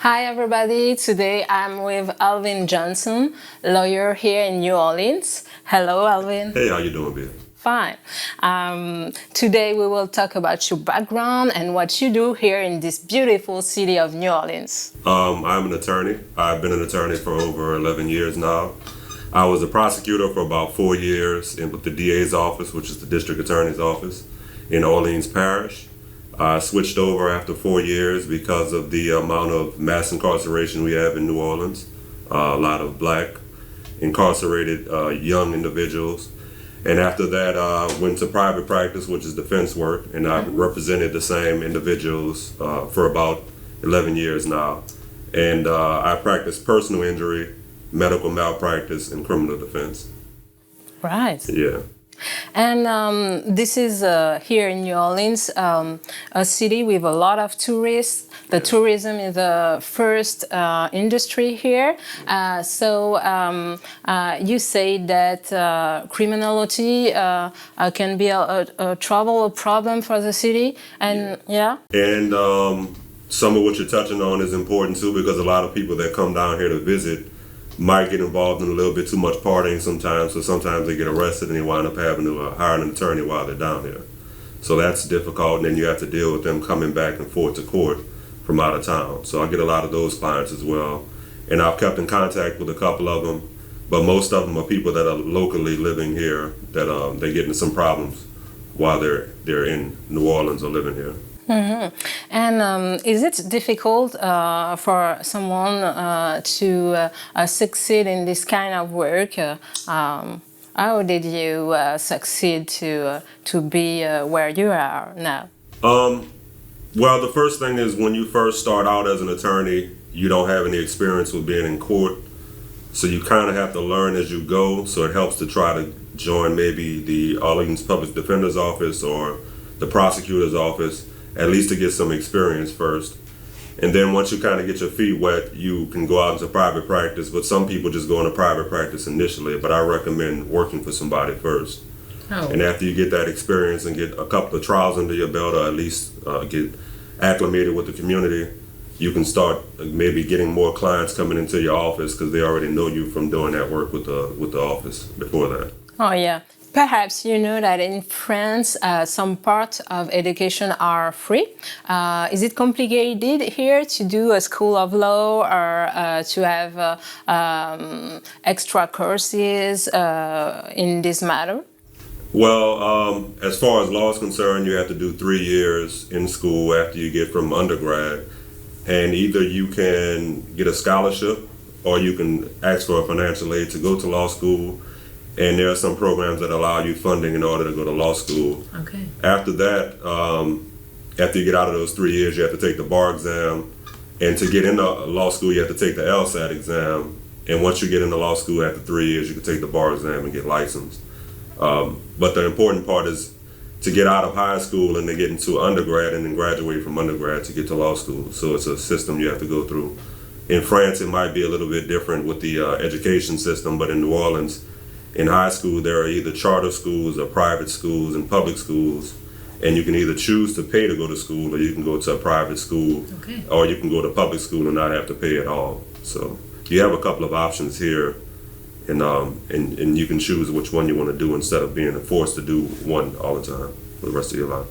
Hi everybody, today I'm with Alvin Johnson, lawyer here in New Orleans. Hello Alvin. Hey, how you doing, Bill? Fine. Today we will talk about your background and what you do here in this beautiful city of New Orleans. I'm an attorney. I've been an attorney for over 11 years now. I was a prosecutor for about 4 years with the DA's office, which is the district attorney's office in Orleans Parish. I switched over after 4 years because of the amount of mass incarceration we have in New Orleans. A lot of black incarcerated young individuals. And after that, I went to private practice, which is defense work, and I've represented the same individuals for about 11 years now. And I practice personal injury, medical malpractice, and criminal defense. Right. Yeah. And this is here in New Orleans, a city with a lot of tourists. The tourism is the first industry here. So you say that criminality can be a trouble, a problem for the city, and yeah. And some of what you're touching on is important too, because a lot of people that come down here to visit might get involved in a little bit too much partying sometimes, so sometimes they get arrested and they wind up having to hire an attorney while they're down here. So that's difficult, and then you have to deal with them coming back and forth to court from out of town. So I get a lot of those clients as well, and I've kept in contact with a couple of them, but most of them are people that are locally living here that they get into some problems while they're in New Orleans or living here. Mm-hmm. And is it difficult for someone to succeed in this kind of work? How did you succeed to be where you are now? Well, the first thing is when you first start out as an attorney, you don't have any experience with being in court. So you kind of have to learn as you go. So it helps to try to join maybe the Orleans Public Defender's Office or the prosecutor's office, at least to get some experience first. And then once you kind of get your feet wet, you can go out into private practice, but some people just go into private practice initially, but I recommend working for somebody first. Oh. And after you get that experience and get a couple of trials under your belt, or at least get acclimated with the community, you can start maybe getting more clients coming into your office because they already know you from doing that work with the office before that. Oh yeah. Perhaps you know that in France, some parts of education are free. Is it complicated here to do a school of law or to have extra courses in this matter? Well, as far as law is concerned, you have to do 3 years in school after you get from undergrad. And either you can get a scholarship or you can ask for a financial aid to go to law school. And there are some programs that allow you funding in order to go to law school. Okay. After that, after you get out of those 3 years, you have to take the bar exam. And to get into law school, you have to take the LSAT exam. And once you get into law school after 3 years, you can take the bar exam and get licensed. But the important part is to get out of high school and to get into undergrad and then graduate from undergrad to get to law school. So it's a system you have to go through. In France, it might be a little bit different with the education system, but in New Orleans, in high school, there are either charter schools or private schools and public schools, and you can either choose to pay to go to school or you can go to a private school, or you can go to public school and not have to pay at all. So you have a couple of options here, and you can choose which one you want to do instead of being forced to do one all the time for the rest of your life.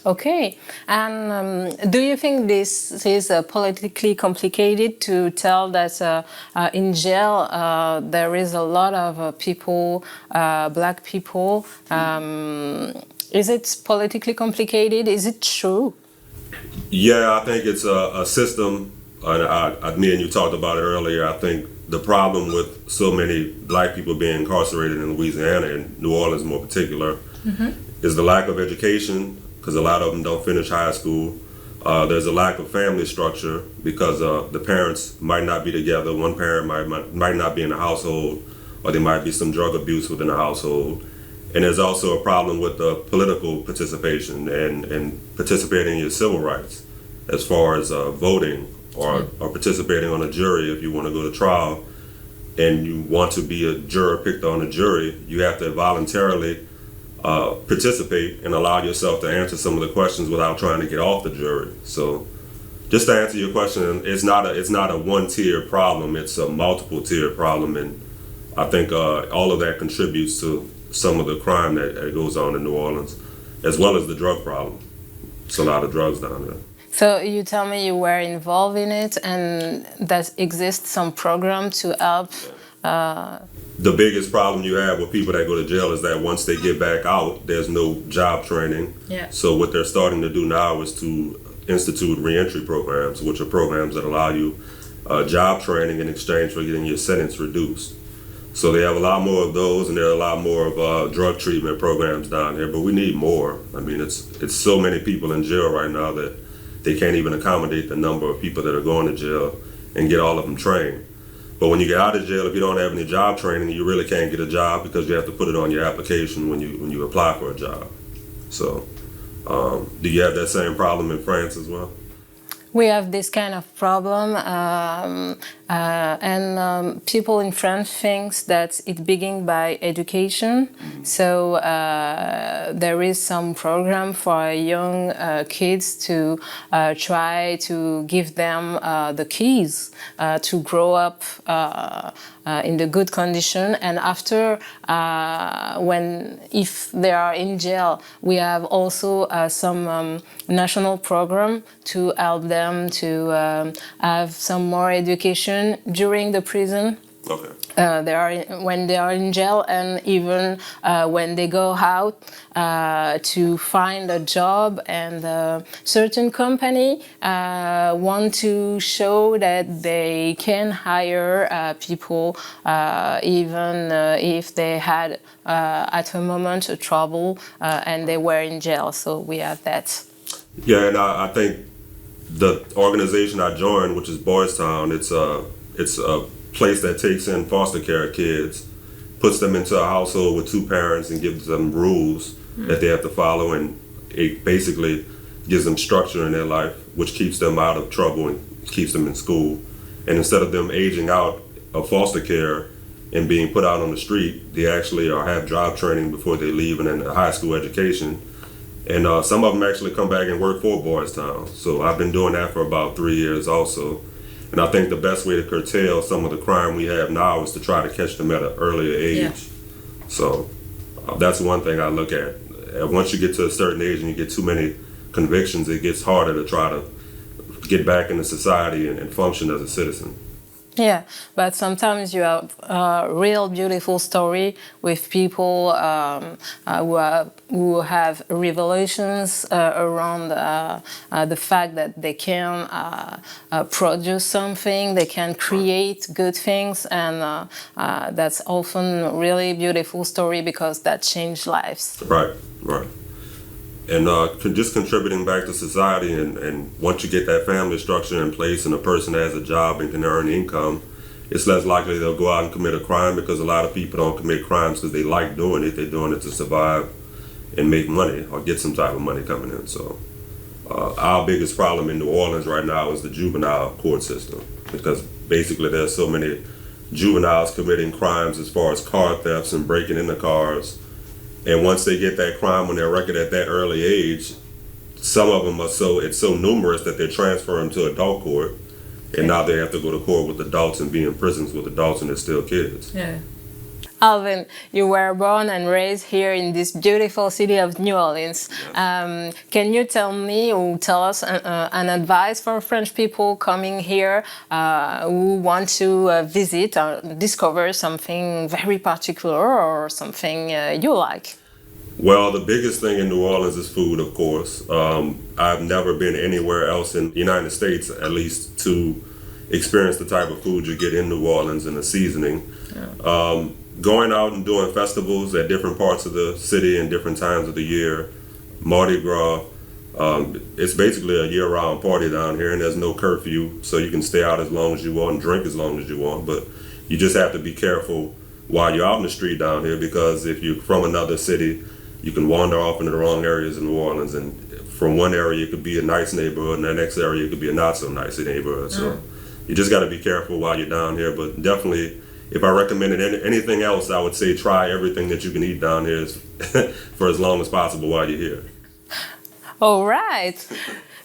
Okay, and do you think this is politically complicated to tell that in jail there is a lot of people, black people? Is it politically complicated? Is it true? Yeah, I think it's a system. Me and you talked about it earlier. I think the problem with so many black people being incarcerated in Louisiana, and New Orleans more particular, is the lack of education, because a lot of them don't finish high school. There's a lack of family structure because the parents might not be together. One parent might not be in the household, or there might be some drug abuse within the household. And there's also a problem with the political participation and participating in your civil rights as far as voting or participating on a jury. If you want to go to trial and you want to be a juror picked on a jury, you have to voluntarily participate and allow yourself to answer some of the questions without trying to get off the jury. So Just to answer your question, it's not a one-tier problem. It's a multiple-tier problem, and I think all of that contributes to some of the crime that goes on in New Orleans, as well as the drug problem. It's a lot of drugs down there. So you tell me you were involved in it, and that exists some program to help. The biggest problem you have with people that go to jail is that once they get back out, there's no job training. Yeah. So what they're starting to do now is to institute reentry programs, which are programs that allow you job training in exchange for getting your sentence reduced. So they have a lot more of those, and there are a lot more of drug treatment programs down here. But we need more. I mean, it's so many people in jail right now that they can't even accommodate the number of people that are going to jail and get all of them trained. But when you get out of jail, if you don't have any job training, you really can't get a job because you have to put it on your application when you apply for a job. So, do you have that same problem in France as well? We have this kind of problem, and people in France think that it begins by education. So there is some program for young kids to try to give them the keys to grow up in the good condition. And after, if they are in jail, we have also some national program to help them to have some more education during the prison. Okay. When they are in jail, and even when they go out to find a job, and certain company want to show that they can hire people even if they had at a moment a trouble and they were in jail. So we have that. Yeah, and I think the organization I joined, which is Boys Town, it's a place that takes in foster care kids, puts them into a household with two parents, and gives them rules that they have to follow, and it basically gives them structure in their life, which keeps them out of trouble and keeps them in school. And instead of them aging out of foster care and being put out on the street, they actually have job training before they leave, and then a high school education. And some of them actually come back and work for Boys Town. So I've been doing that for about 3 years also. And I think the best way to curtail some of the crime we have now is to try to catch them at an earlier age. Yeah. So that's one thing I look at. Once you get to a certain age and you get too many convictions, it gets harder to try to get back into society and function as a citizen. Yeah, but sometimes you have a real beautiful story with people who have revelations around the fact that they can produce something, they can create good things, and that's often a really beautiful story because that changed lives. Right. And just contributing back to society, and once you get that family structure in place and a person has a job and can earn income, it's less likely they'll go out and commit a crime, because a lot of people don't commit crimes because they like doing it. They're doing it to survive and make money or get some type of money coming in. So our biggest problem in New Orleans right now is the juvenile court system, because basically there's so many juveniles committing crimes as far as car thefts and breaking into cars. And once they get that crime on their record at that early age, some of them it's so numerous that they transfer them to adult court, and now they have to go to court with adults and be in prisons with adults, and they're still kids. Yeah. Alvin, you were born and raised here in this beautiful city of New Orleans. Yes. Can you tell me or tell us an advice for French people coming here who want to visit or discover something very particular or something you like? Well, the biggest thing in New Orleans is food, of course. I've never been anywhere else in the United States, at least, to experience the type of food you get in New Orleans and the seasoning. Yeah. Going out and doing festivals at different parts of the city and different times of the year, Mardi Gras, it's basically a year-round party down here, and there's no curfew, so you can stay out as long as you want and drink as long as you want, but you just have to be careful while you're out in the street down here, because if you're from another city, you can wander off into the wrong areas in New Orleans, and from one area it could be a nice neighborhood, and the next area it could be a not-so-nice neighborhood, so you just got to be careful while you're down here, but definitely, if I recommended anything else, I would say try everything that you can eat down here for as long as possible while you're here. All right.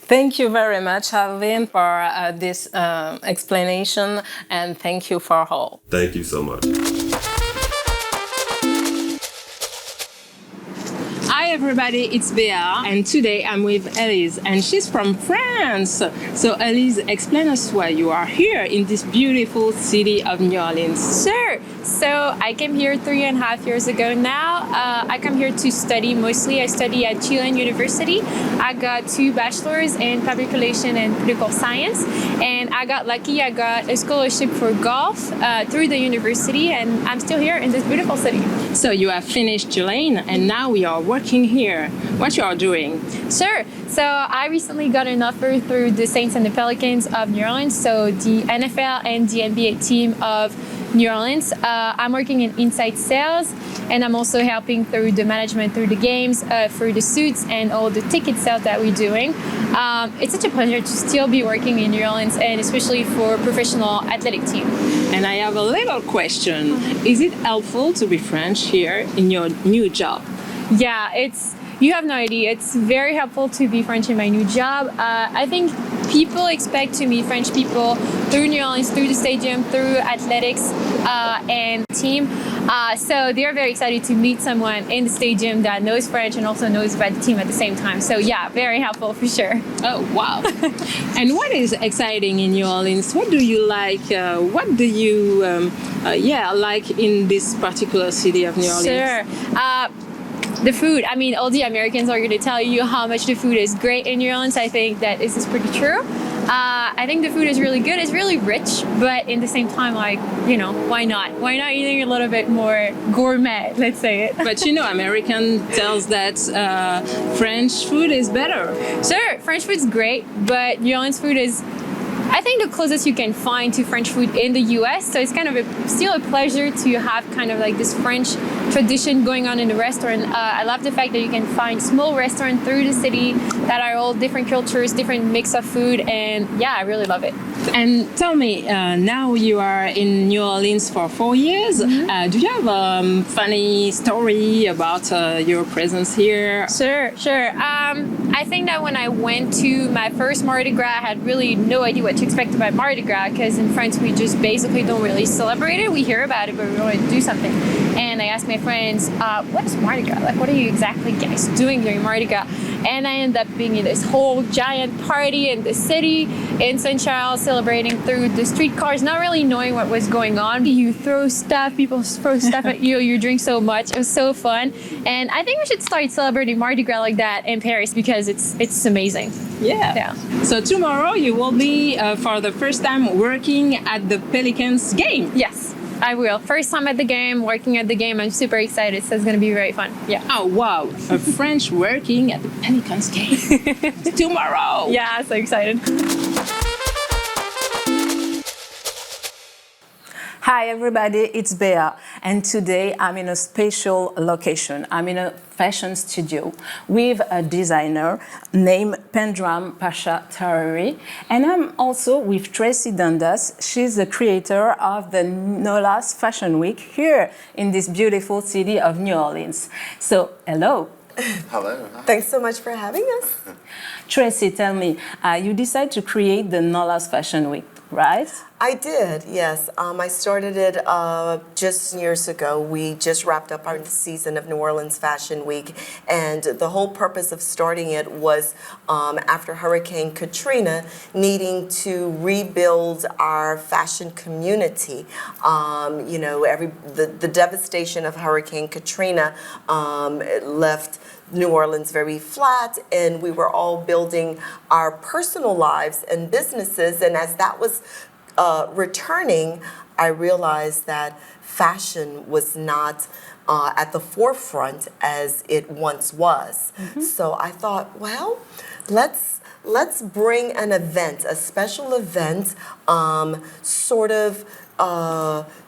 Thank you very much, Alvin, for this explanation, and thank you for all. Thank you so much. Hi everybody, it's Bea, and today I'm with Elise, and she's from France. So Elise, explain us why you are here in this beautiful city of New Orleans. Sure. So I came here 3.5 years ago now. I come here to study mostly. I study at Tulane University. I got 2 bachelors in public relations and political science. And I got lucky. I got a scholarship for golf through the university. And I'm still here in this beautiful city. So you have finished Tulane, and now we are working here. What you are doing? Sure. So I recently got an offer through the Saints and the Pelicans of New Orleans. So the NFL and the NBA team of New Orleans. I'm working in inside sales, and I'm also helping through the management through the games, for the suits and all the ticket sales that we're doing. It's such a pleasure to still be working in New Orleans, and especially for professional athletic team. And I have a little question. Is it helpful to be French here in your new job? Yeah, you have no idea. It's very helpful to be French in my new job. I think people expect to meet French people through New Orleans, through the stadium, through athletics and team. So they're very excited to meet someone in the stadium that knows French and also knows about the team at the same time. So yeah, very helpful for sure. Oh, wow. And what is exciting in New Orleans? What do you like? What do you like in this particular city of New Orleans? Sure. The food. I mean, all the Americans are going to tell you how much the food is great in New Orleans. I think that this is pretty true. I think the food is really good. It's really rich, but in the same time, why not? Why not eating a little bit more gourmet, let's say it. But American tells that French food is better. Sure, French food's great, but New Orleans food is, I think, the closest you can find to French food in the US. So it's kind of still a pleasure to have kind of like this French tradition going on in the restaurant. I love the fact that you can find small restaurants through the city that are all different cultures, different mix of food. And yeah, I really love it. And tell me, now you are in New Orleans for 4 years. Mm-hmm. Do you have a funny story about your presence here? Sure. I think that when I went to my first Mardi Gras, I had really no idea what to expect about Mardi Gras, because in France we just basically don't really celebrate it. We hear about it, but we don't want to do something. And I asked my friends, what is Mardi Gras? Like, what are you exactly guys doing during Mardi Gras? And I ended up being in this whole giant party in the city in St. Charles, celebrating through the streetcars, not really knowing what was going on. You throw stuff, people throw stuff at you, you drink so much. It was so fun. And I think we should start celebrating Mardi Gras like that in Paris, because it's amazing. Yeah. So tomorrow you will be, for the first time, working at the Pelicans game. Yes. I will. First time at the game, working at the game. I'm super excited, so it's going to be very fun. Yeah. Oh, wow. A French working at the Pelicans game. Tomorrow. Yeah, so excited. Hi everybody, it's Bea, and today I'm in a special location. I'm in a fashion studio with a designer named Pedram Taheri, and I'm also with Tracee Dundas. She's the creator of the Nola's Fashion Week here in this beautiful city of New Orleans. So, hello. Hello. Thanks so much for having us. Tracee, tell me, you decided to create the Nola's Fashion Week, right? I did, yes. I started it just years ago. We just wrapped up our season of New Orleans Fashion Week, and the whole purpose of starting it was after Hurricane Katrina, needing to rebuild our fashion community. The devastation of Hurricane Katrina it left New Orleans very flat, and we were all building our personal lives and businesses, and as that was returning, I realized that fashion was not at the forefront as it once was. Mm-hmm. So I thought, well, let's bring an event, a special event,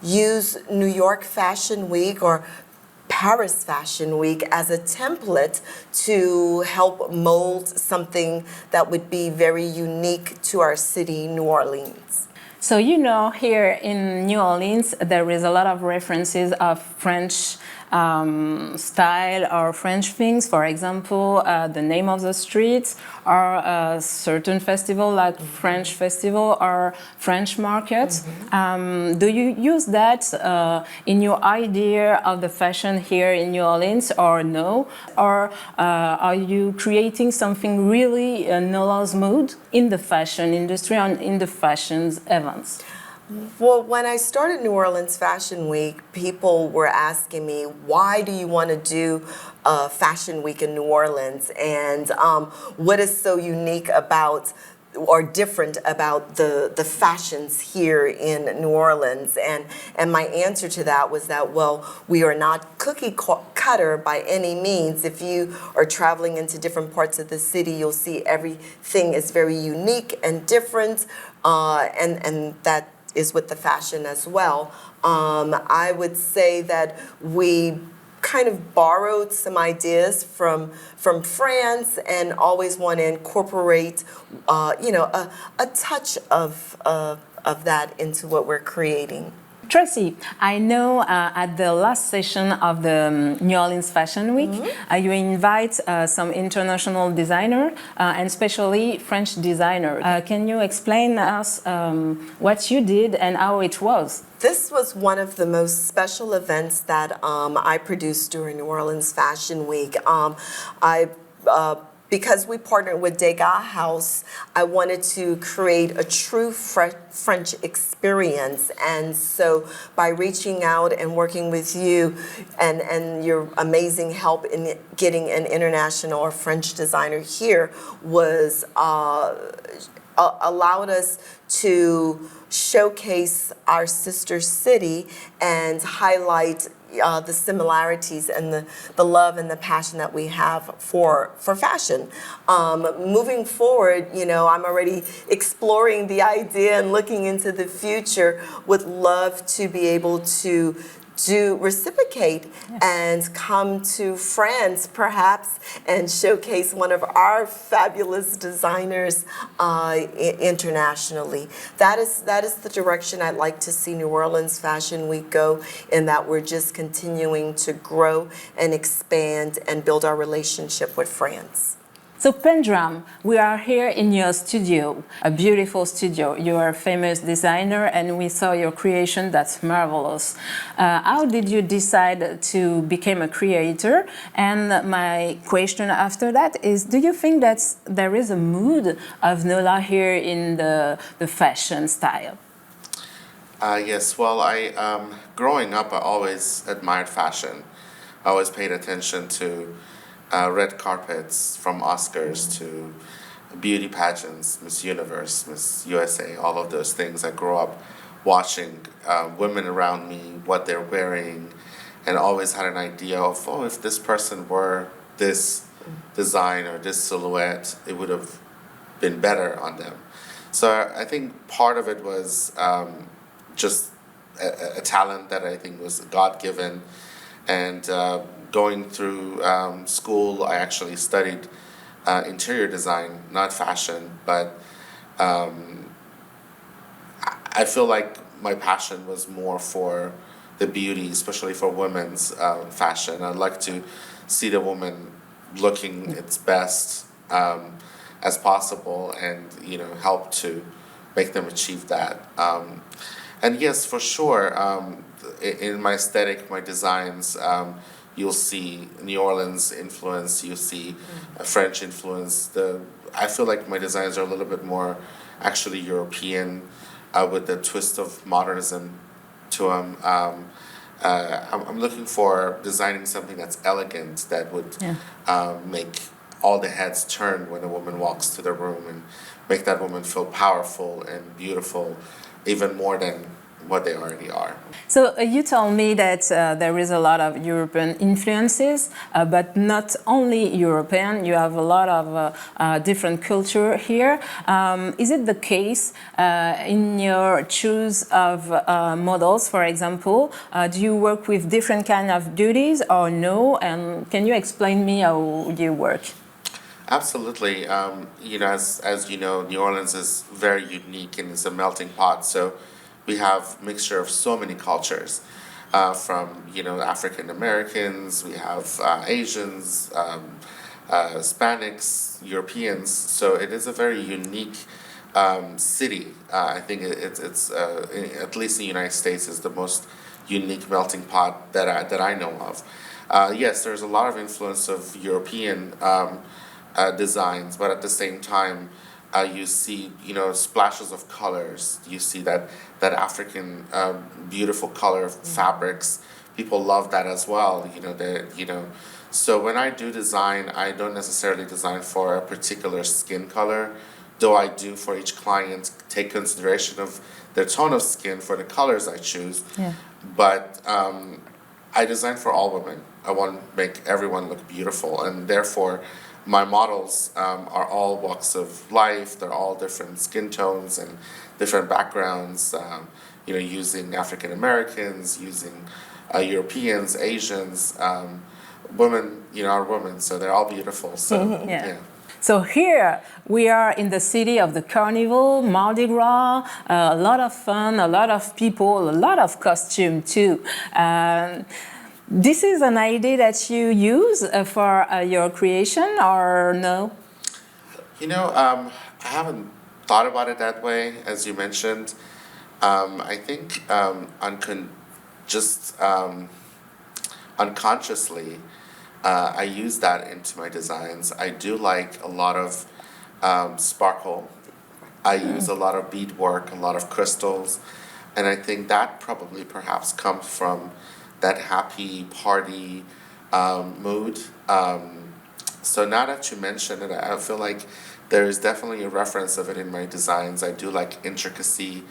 use New York Fashion Week or Paris Fashion Week as a template to help mold something that would be very unique to our city, New Orleans. So you know, here in New Orleans, there is a lot of references of French style or French things. For example, the name of the streets, or a certain festival like French festival or French markets. Do you use that in your idea of the fashion here in New Orleans, or no? Or are you creating something really Nola's mood in the fashion industry and in the fashion events? Well, when I started New Orleans Fashion Week, people were asking me, why do you want to do Fashion Week in New Orleans? And what is so unique about or different about the fashions here in New Orleans? And my answer to that was that, well, we are not cookie cutter by any means. If you are traveling into different parts of the city, you'll see everything is very unique and different, and that is with the fashion as well. I would say that we kind of borrowed some ideas from France and always want to incorporate, a touch of that into what we're creating. Tracee, I know at the last session of the New Orleans Fashion Week, you invite some international designer and especially French designer. Can you explain us what you did and how it was? This was one of the most special events that I produced during New Orleans Fashion Week. Because we partnered with Degas House, I wanted to create a true French experience. And so by reaching out and working with you and your amazing help in getting an international or French designer here was allowed us to showcase our sister city and highlight the similarities and the love and the passion that we have for fashion. Moving forward, I'm already exploring the idea and looking into the future. Would love to be able to reciprocate and come to France perhaps and showcase one of our fabulous designers internationally. That is the direction I'd like to see New Orleans Fashion Week go, in that we're just continuing to grow and expand and build our relationship with France. So Pedram, we are here in your studio, a beautiful studio. You are a famous designer and we saw your creation, that's marvelous. How did you decide to become a creator? And my question after that is, do you think that there is a mood of Nola here in the fashion style? Yes, well, growing up, I always admired fashion. I always paid attention to red carpets, from Oscars to beauty pageants, Miss Universe, Miss USA, all of those things. I grew up watching women around me, what they're wearing, and always had an idea of, if this person were this design or this silhouette, it would have been better on them. So I think part of it was just a talent that I think was God-given. And going through school, I actually studied interior design, not fashion, but I feel like my passion was more for the beauty, especially for women's fashion. I'd like to see the woman looking its best as possible, and help to make them achieve that. And yes, for sure, in my aesthetic, my designs, you'll see New Orleans influence, you'll see a French influence. I feel like my designs are a little bit more actually European, with the twist of modernism to them. I'm looking for designing something that's elegant, that would make all the heads turn when a woman walks to the room, and make that woman feel powerful and beautiful, even more than what they already are. So you told me that there is a lot of European influences, but not only European, you have a lot of different culture here. Is it the case in your choice of models, for example? Do you work with different kind of beauties or no? And can you explain me how you work? Absolutely. As you know, New Orleans is very unique and it's a melting pot. So we have mixture of so many cultures, from African Americans. We have Asians, Hispanics, Europeans. So it is a very unique city. I think it's at least in the United States is the most unique melting pot that I know of. Yes, there's a lot of influence of European designs, but at the same time, you see splashes of colors. You see that African beautiful color fabrics. People love that as well. So when I do design, I don't necessarily design for a particular skin color, though I do for each client take consideration of their tone of skin for the colors I choose. Yeah. But I design for all women. I want to make everyone look beautiful, and therefore my models are all walks of life. They're all different skin tones and different backgrounds. Using African Americans, using Europeans, Asians, women. Are women, so they're all beautiful. So yeah. So here we are in the city of the Carnival, Mardi Gras, a lot of fun, a lot of people, a lot of costume too. This is an idea that you use for your creation, or no? I haven't thought about it that way, as you mentioned. I think unconsciously, I use that into my designs. I do like a lot of sparkle. I use a lot of beadwork, a lot of crystals, and I think that probably perhaps comes from that happy party mood. So now that you mention it, I feel like there is definitely a reference of it in my designs. I do like intricacy,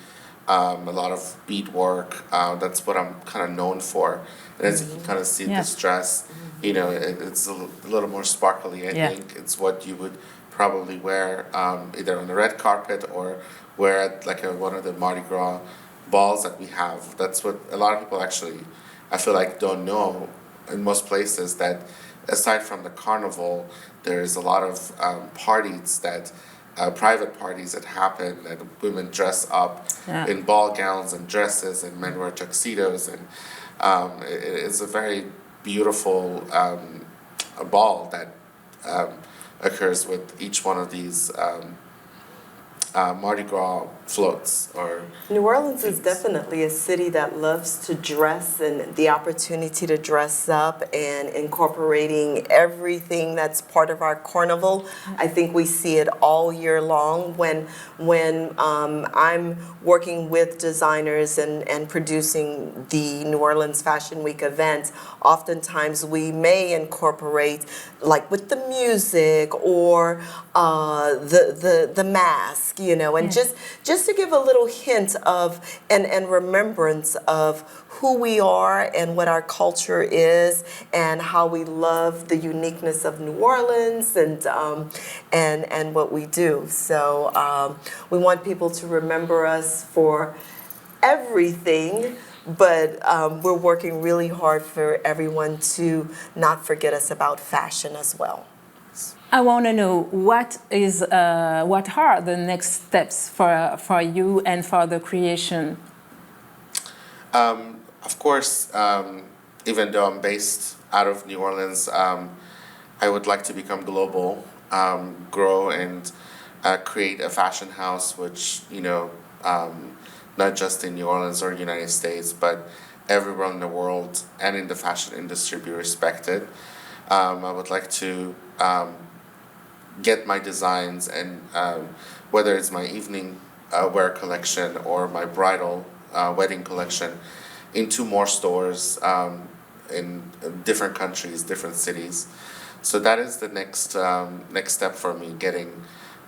a lot of beadwork. That's what I'm kind of known for. And as you can kind of see this dress, it's a little more sparkly. I think it's what you would probably wear either on the red carpet or wear at like one of the Mardi Gras balls that we have. That's what a lot of people actually, I feel like, don't know in most places, that aside from the carnival, there's a lot of parties that private parties that happen, that women dress up in ball gowns and dresses, and men wear tuxedos, and it's a very beautiful ball that occurs with each one of these Mardi Gras floats. Or New Orleans is definitely a city that loves to dress, and the opportunity to dress up and incorporating everything that's part of our carnival. I think we see it all year long. When I'm working with designers and producing the New Orleans Fashion Week event, oftentimes we may incorporate, like with the music or the mask, and just to give a little hint of and remembrance of who we are and what our culture is and how we love the uniqueness of New Orleans and what we do. So we want people to remember us for everything, but we're working really hard for everyone to not forget us about fashion as well. I want to know what are the next steps for you and for the creation? Of course, even though I'm based out of New Orleans, I would like to become global, grow and create a fashion house, which, not just in New Orleans or United States, but everywhere in the world and in the fashion industry be respected. I would like to get my designs, and whether it's my evening wear collection or my bridal wedding collection, into more stores in different countries, different cities. So that is the next step for me, getting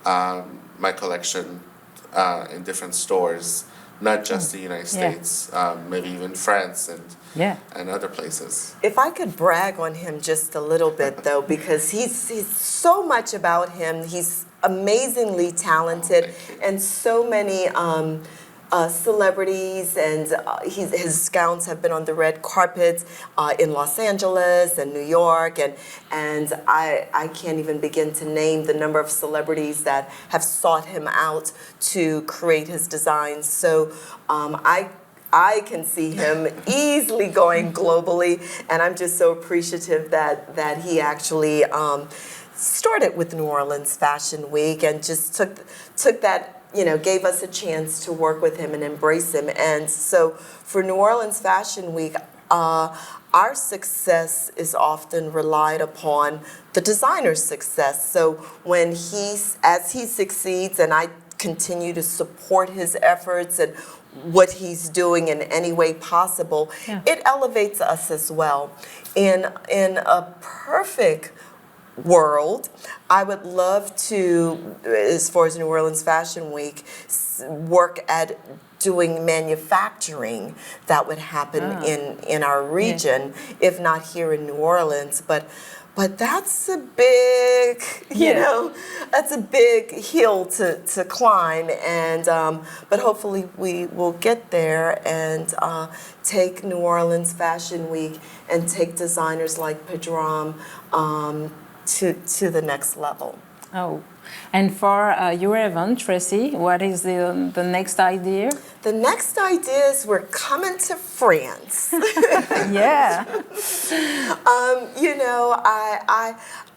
my collection in different stores, not just the United States, maybe even France and other places. If I could brag on him just a little bit, though, because he's so much about him. He's amazingly talented, and so many celebrities, and his gowns have been on the red carpet in Los Angeles and New York, and I can't even begin to name the number of celebrities that have sought him out to create his designs. So I can see him easily going globally, and I'm just so appreciative that he actually started with New Orleans Fashion Week and just took that, gave us a chance to work with him and embrace him. And so for New Orleans Fashion Week, our success is often relied upon the designer's success. So as he succeeds, and I continue to support his efforts and what he's doing in any way possible, it elevates us as well. In a perfect world, I would love to, as far as New Orleans Fashion Week, work at doing manufacturing that would happen in our region, if not here in New Orleans. But that's a big, that's a big hill to climb, and but hopefully we will get there and take New Orleans Fashion Week and take designers like Pedram to the next level. Oh, and for your event, Tracee, what is the next idea? The next idea is we're coming to France. Yeah.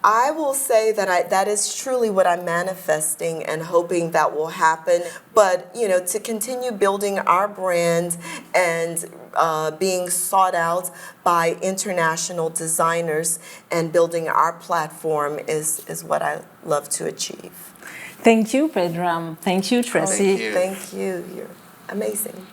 I will say that that is truly what I'm manifesting and hoping that will happen. But, to continue building our brand and being sought out by international designers and building our platform is what I love to achieve. Thank you, Pedram. Thank you, Tracee. Thank you. You're amazing.